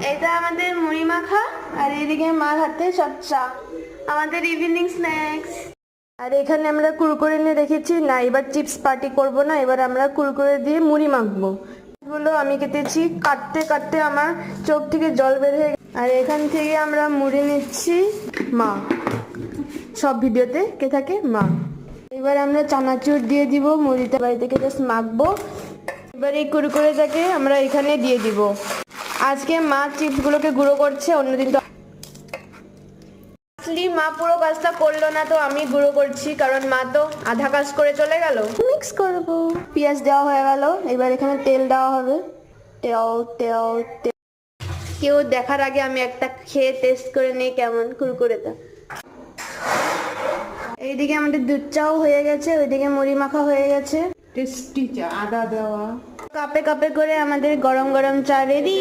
এটা আমাদের মুড়ি মাখা আর এদিকে মার হাতে সব চা, আমাদের ইভিনিং স্ন্যাক্স। আর এখানে আমরা কুরকুরে নিয়ে রেখেছি না, এবার চিপস পার্টি করব না, এবার আমরা কুরকুরে দিয়ে মুড়ি মাখবো। বলো আমি কেটেছি, কাটতে কাটতে আমার চোখ থেকে জল বের হয়ে গেছে। আর এখান থেকে আমরা মুড়ি নিচ্ছি, মা সব ভিডিওতে কে থাকে মা। এবার আমরা চানাচুর দিয়ে দিব মুড়িতে, বাড়ি থেকে জাস্ট মাখবো। এবার এই কুরকুরেটাকে আমরা এখানে দিয়ে দিব। আজকে মা চিপসগুলোকে গুঁড়ো করছে, অন্যদিন তো মা পুরো কাজটা করলো না, তো আমি গুঁড়ো করছি, কারণ মা তো আধা কাজ করে চলে গেল। মিক্স করব, পেঁয়াজ দেওয়া হয়ে গেল, এবার এখানে তেল দেওয়া হবে। তেল তেল তেল, কেউ দেখার আগে আমি একটা খেয়ে টেস্ট করে নেই কেমন কুরকুরেটা। এইদিকে আমাদের দুধ চাও হয়ে গেছে, ওইদিকে মুড়ি মাখা হয়ে গেছে, টেস্টি চা, আদা দেওয়া। কাপে কাপে করে আমাদের গরম গরম চা রেডি।